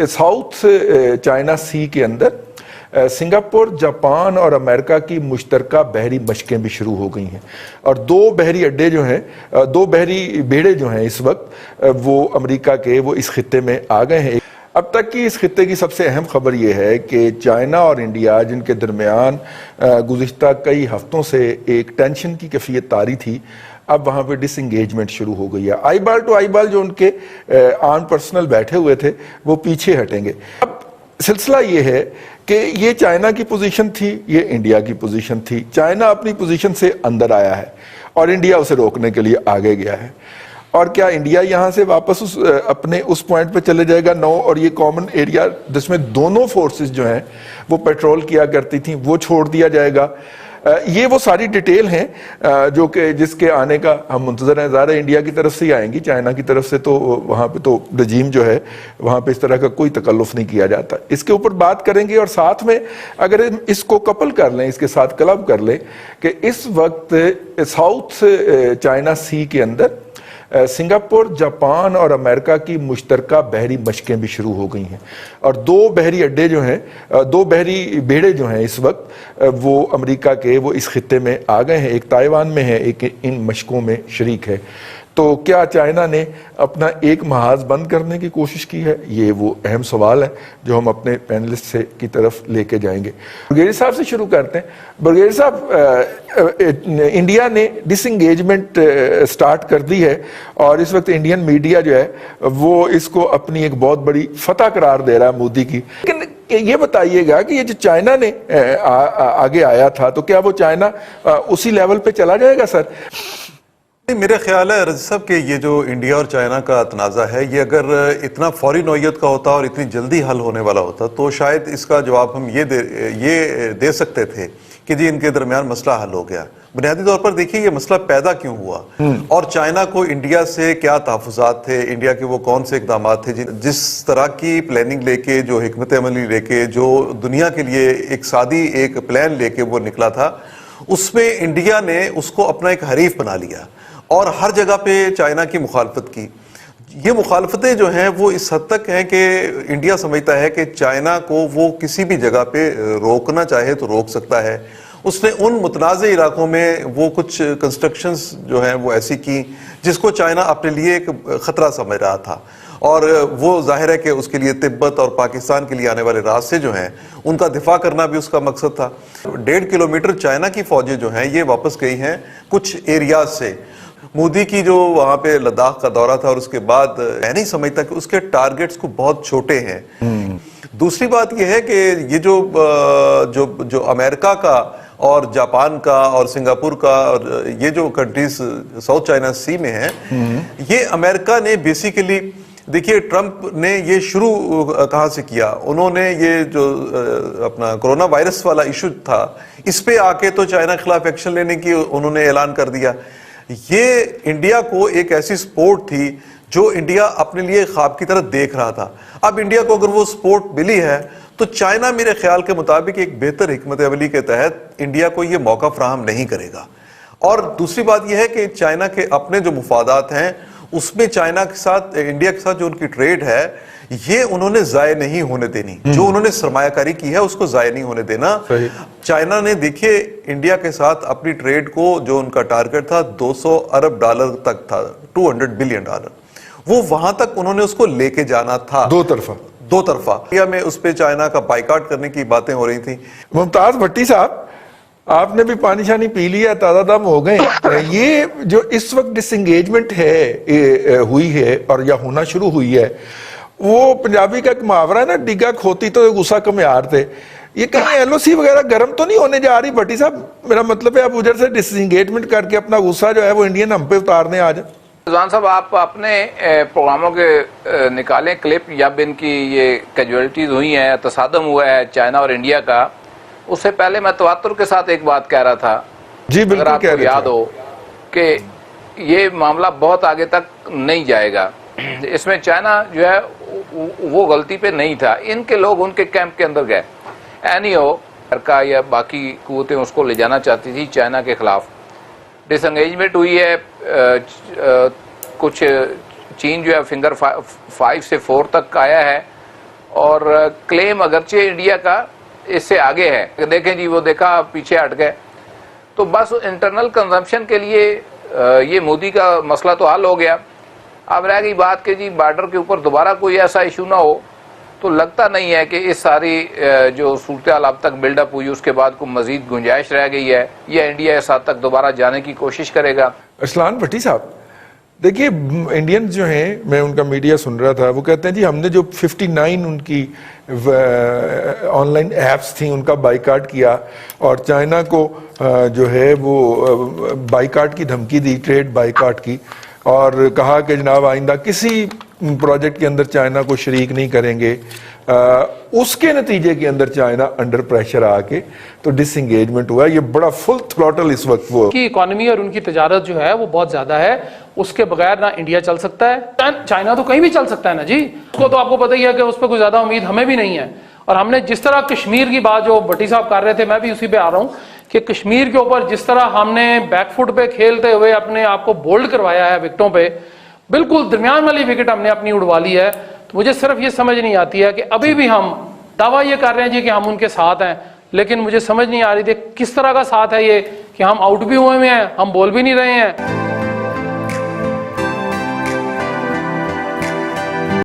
South China सी के अंदर Singapore, Japan और अमेरिका की मुश्तरका बहरी मशकें भी शुरू हो गई हैं और दो बहरी अड्डे जो हैं, दो बहरी बेड़े जो हैं इस वक्त वो अमेरिका के वो इस खित्ते में आ गए हैं। अब तक की इस खित्ते की सबसे अहम खबर यह है कि चाइना और इंडिया जिनके दरमियान गुज़िश्ता कई हफ्तों से एक टेंशन की कैफियत तारी थी, अब वहाँ पे डिसंगेजमेंट शुरू हो गई है। आई बाल टू आई बाल जो उनके आर्म पर्सनल बैठे हुए थे वो पीछे हटेंगे। अब सिलसिला ये है कि ये चाइना की पोजीशन थी, ये इंडिया की पोजीशन थी। चाइना अपनी पोजीशन से अंदर आया है और इंडिया उसे रोकने के लिए आगे गया है। और क्या इंडिया यहाँ से वापस अपने उस पॉइंट पे चले जाएगा? नो। और ये कॉमन एरिया जिसमें दोनों फोर्सेस जो हैं वो पेट्रोल किया करती थी वो छोड़ दिया जाएगा। ये वो सारी डिटेल हैं जो कि जिसके आने का हम मुंतज़र हैं। ज़ाहिर है इंडिया की तरफ से ही आएंगी, चाइना की तरफ से तो वहाँ पे तो रजीम जो है वहाँ पे इस तरह का कोई तकल्लुफ़ नहीं किया जाता। इसके ऊपर बात करेंगे और साथ में अगर इसको कपल कर लें, इसके साथ क्लब कर लें कि इस वक्त साउथ चाइना सी के अंदर सिंगापुर, जापान और अमेरिका की मुश्तरका बहरी मशकें भी शुरू हो गई हैं और दो बहरी अड्डे जो हैं, दो बहरी बेड़े जो हैं इस वक्त वो अमेरिका के वो इस खित्ते में आ गए हैं। एक ताइवान में है, एक इन मशकों में शरीक है। तो क्या चाइना ने अपना एक महाज बंद करने की कोशिश की है? ये वो अहम सवाल है जो हम अपने पैनलिस्ट से की तरफ लेके जाएंगे। बरगेरी साहब से शुरू करते हैं। बरगेरी साहब, इंडिया ने डिसंगेजमेंट स्टार्ट कर दी है और इस वक्त इंडियन मीडिया जो है वो इसको अपनी एक बहुत बड़ी फतह करार दे रहा है मोदी की। लेकिन ये बताइएगा कि ये जो चाइना ने आगे आया था तो क्या वो चाइना उसी लेवल पे चला जाएगा? सर, मेरा ख्याल है रज़ी साहब कि ये जो इंडिया और चाइना का तनाज़ा है ये अगर इतना फौरी नौयत का होता और इतनी जल्दी हल होने वाला होता तो शायद इसका जवाब हम ये दे सकते थे कि जी इनके दरमियान मसला हल हो गया। बुनियादी तौर पर देखिए ये मसला पैदा क्यों हुआ और चाइना को इंडिया से क्या तहफ़्फ़ुज़ात थे, इंडिया के वो कौन से इक़दाम थे जिस तरह की प्लानिंग लेके, जो हिकमत अमली लेके, जो दुनिया के लिए एक सादी एक प्लान लेके वो निकला था, उसमें इंडिया ने उसको अपना एक हरीफ बना लिया और हर जगह पे चाइना की मुखालफत की। ये मुखालफतें जो हैं वो इस हद तक हैं कि इंडिया समझता है कि चाइना को वो किसी भी जगह पे रोकना चाहे तो रोक सकता है। उसने उन मुतनाज़े इलाकों में वो कुछ कंस्ट्रक्शंस जो हैं वो ऐसी की जिसको चाइना अपने लिए एक ख़तरा समझ रहा था और वो जाहिर है कि उसके लिए तिब्बत और पाकिस्तान के लिए आने वाले रास्ते जो हैं उनका दिफा करना भी उसका मकसद था। 1.5 किलोमीटर चाइना की फौजें जो हैं ये वापस गई हैं कुछ एरियाज से। मोदी की जो वहाँ पे लद्दाख का दौरा था और उसके बाद मैं नहीं समझता कि उसके टारगेट्स को बहुत छोटे हैं। दूसरी बात यह है कि ये जो अमेरिका का और जापान का और सिंगापुर का और ये जो कंट्रीज साउथ चाइना सी में हैं, ये अमेरिका ने बेसिकली, देखिए ट्रंप ने ये शुरू कहाँ से किया, उन्होंने ये जो अपना कोरोना वायरस वाला इशू था इस पे आके तो चाइना के खिलाफ एक्शन लेने की उन्होंने ऐलान कर दिया। ये इंडिया को एक ऐसी सपोर्ट थी जो इंडिया अपने लिए ख्वाब की तरह देख रहा था। अब इंडिया को अगर वो सपोर्ट मिली है तो चाइना मेरे ख्याल के मुताबिक एक बेहतर हिकमत अमली के तहत इंडिया को ये मौका फराहम नहीं करेगा। और दूसरी बात यह है कि चाइना के अपने जो मुफादात हैं उसमें चाइना के साथ, इंडिया के साथ जो उनकी ट्रेड है ये उन्होंने ज़ाय नहीं होने देनी। जो उन्होंने सरमायाकारी की है उसको ज़ाय नहीं होने देना। चाइना ने देखिए इंडिया के साथ अपनी ट्रेड को, जो उनका टारगेट था 200 अरब डॉलर तक था, 200 बिलियन डॉलर, वो वहां तक उन्होंने उसको लेके जाना था। दो तरफा इंडिया में उस पे चाइना का बाइकाट करने की बातें हो रही थी। मुमताज भट्टी साहब, आपने भी पानी शानी पी लिया, ताज़ा दम हो गए। ये जो इस वक्त डिसंगेजमेंट है हुई है और या होना शुरू हुई है, वो पंजाबी का एक मुहावरा है ना, डिगा खोती तो गुस्सा कमियार थे। ये कहीं एलओसी वगैरह गर्म तो नहीं होने जा रही? भट्टी साहब, मेरा मतलब है आप उधर से डिसंगेजमेंट करके अपना गुस्सा जो है वो इंडियन हम पे उतारने आ जाए। रिजवान साहब, आप अपने प्रोग्रामों के निकालें क्लिप, जब इनकी ये कैजुअलिटीज हुई हैं, तसादम हुआ है चाइना और इंडिया का। उससे पहले मैं तवत्तुर के साथ एक बात कह रहा था जी, बिल्कुल, अगर आपको याद हो कि ये मामला बहुत आगे तक नहीं जाएगा। इसमें चाइना जो है वो गलती पे नहीं था, इनके लोग उनके कैंप के अंदर गए। एनीओ अमेरिका या बाकी कुव्वतें उसको ले जाना चाहती थी चाइना के खिलाफ। डिसंगेजमेंट हुई है, कुछ चीन जो है फिंगर 5 से 4 तक आया है और क्लेम अगरचे इंडिया का इससे आगे है, देखें जी वो देखा पीछे हट गए, तो बस इंटरनल कंजम्पशन के लिए ये मोदी का मसला तो हल हो गया। अब रह गई बात कि जी बॉर्डर के ऊपर दोबारा कोई ऐसा इशू ना हो, तो लगता नहीं है कि इस सारी जो सूरत हाल अब तक बिल्डअप हुई उसके बाद को मजीद गुंजाइश रह गई है या इंडिया इस हद तक दोबारा जाने की कोशिश करेगा। अरसलान भट्टी साहब, देखिए इंडियन जो हैं, मैं उनका मीडिया सुन रहा था, वो कहते हैं जी हमने जो 59 उनकी ऑनलाइन ऐप्स थी उनका बाइकाट किया और चाइना को जो है वो बाइकाट की धमकी दी, ट्रेड बाइकाट की, और कहा कि जनाब आइंदा किसी प्रोजेक्ट के अंदर चाइना को शरीक नहीं करेंगे। उसके नतीजे के अंदर चाइना अंडर प्रेशर आके तो डिसएंगेजमेंट हुआ। ये बड़ा फुल थ्रॉटल इस वक्त वो की इकोनॉमी और उनकी तजारत जो है वो बहुत ज्यादा है, उसके बगैर ना इंडिया चल सकता है, चाइना तो कहीं भी चल सकता है ना जी, उसको तो आपको पता ही है कि उस पर कोई ज्यादा उम्मीद हमें भी नहीं है। और हमने जिस तरह कश्मीर की बात जो भट्टी साहब कर रहे थे, मैं भी उसी पे आ रहा हूँ कि कश्मीर के ऊपर जिस तरह हमने बैकफुट पे खेलते हुए अपने आप को बोल्ड करवाया है विकेटों पे, बिल्कुल दरमियान वाली विकेट हमने अपनी उड़वा ली है। तो मुझे सिर्फ ये समझ नहीं आती है कि अभी भी हम दावा ये कर रहे हैं जी कि हम उनके साथ हैं, लेकिन मुझे समझ नहीं आ रही थी किस तरह का साथ है ये कि हम आउट भी हुए हैं, हम बोल भी नहीं रहे हैं।